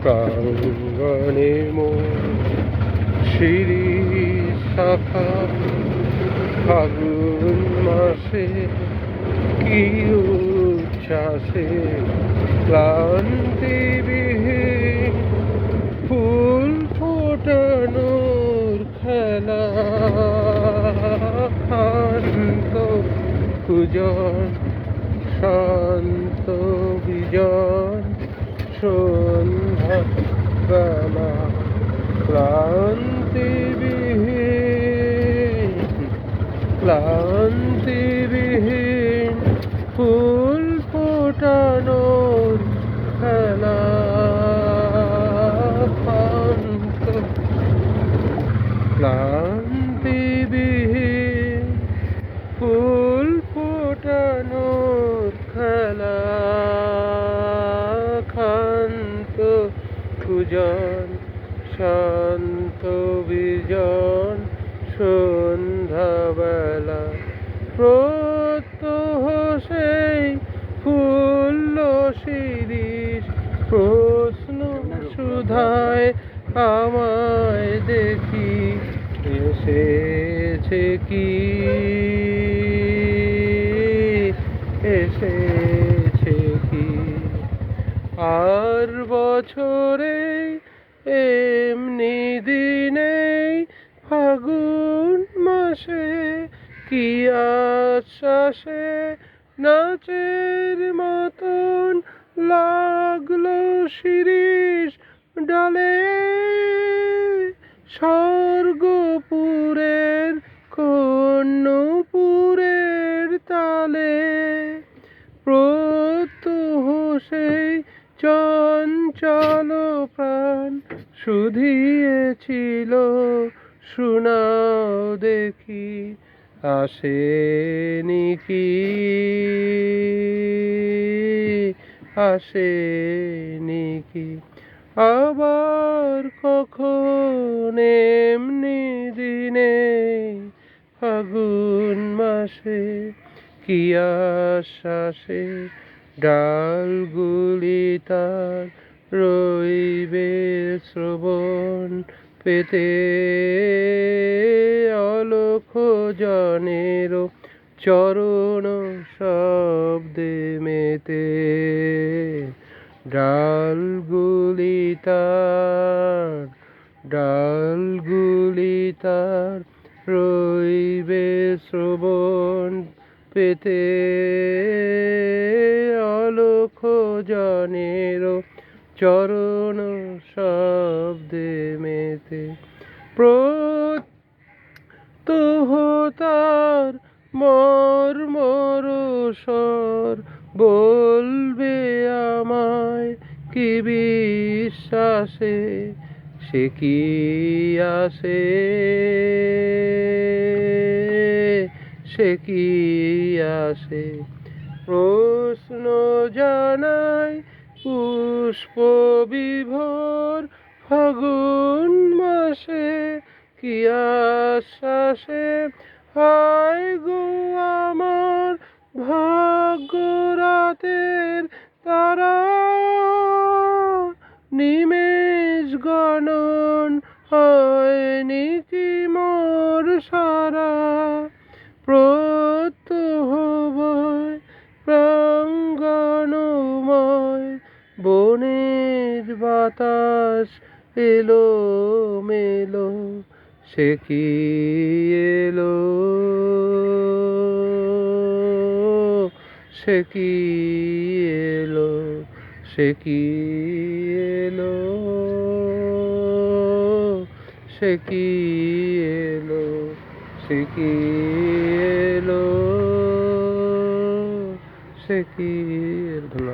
প্রাঙ্গণে মোর শিরিষ শাখা ফাগুন মাসে কি উচ্ছ্বাসে ক্লান্তিবিহীন ফুল ফোটানোর খেলা শান্ত পূজন শান্ত বিজন সন্ধ্যা বেলা ক্লান্তিবিহীন ফুল ফোটানোর খেলা শান্ত ক্লান্তিবিহীন ফুল ফোটানোর খেলা ক্ষান্ত পূজন শান্ত বিজন সন্ধ্যাবেলা প্রত্যহ সেই ফুল্ল শিরিষ প্রশ্ন সুধায় আমায় দেখি এসেছে কি এসেছে কি আর বছরে এমনি দিনেই ফাগুন মাসে কি আশ্বাসে নাচের মতন লাগলো শিরিষ ডালে স্বর্গপুরের কর্ণপুরের তালে প্রত্যহ সেই চঞ্চল প্রাণ শুধিয়েছিল শোনাও দেখি আসেনি কি আসেনি কি আবার কখন এমনি দিনে ফাগুন মাসে কি আশ্বাসে ডালগুলি তার রইবে শ্রবণ পেতে অলক্ষ জনের চরণ শব্দে মেতে ডালগুলি তার রইবে শ্রবণ পেতে অলক্ষ জনের চরণ শব্দে মেতে প্রত্যহ তার মর্মর স্বর বলবে আমায় কি বিশ্বাসে সে কি আসে সে কি আসে প্রশ্ন জানায় পুষ্প বিভোর ফাগুন মাসে কি আশ্বাসে হায় গো আমার ভাগ্য রাতের তারা নিমেষ গণন হয়নি কি মোর সারা প্রত্যহ ভয় প্রাঙ্গণময় বনের বাতাস এলো মেলো সে কি এলো সে কি এলো সে কি এলো সে কি এলো সে কি এলো সে কি এলো।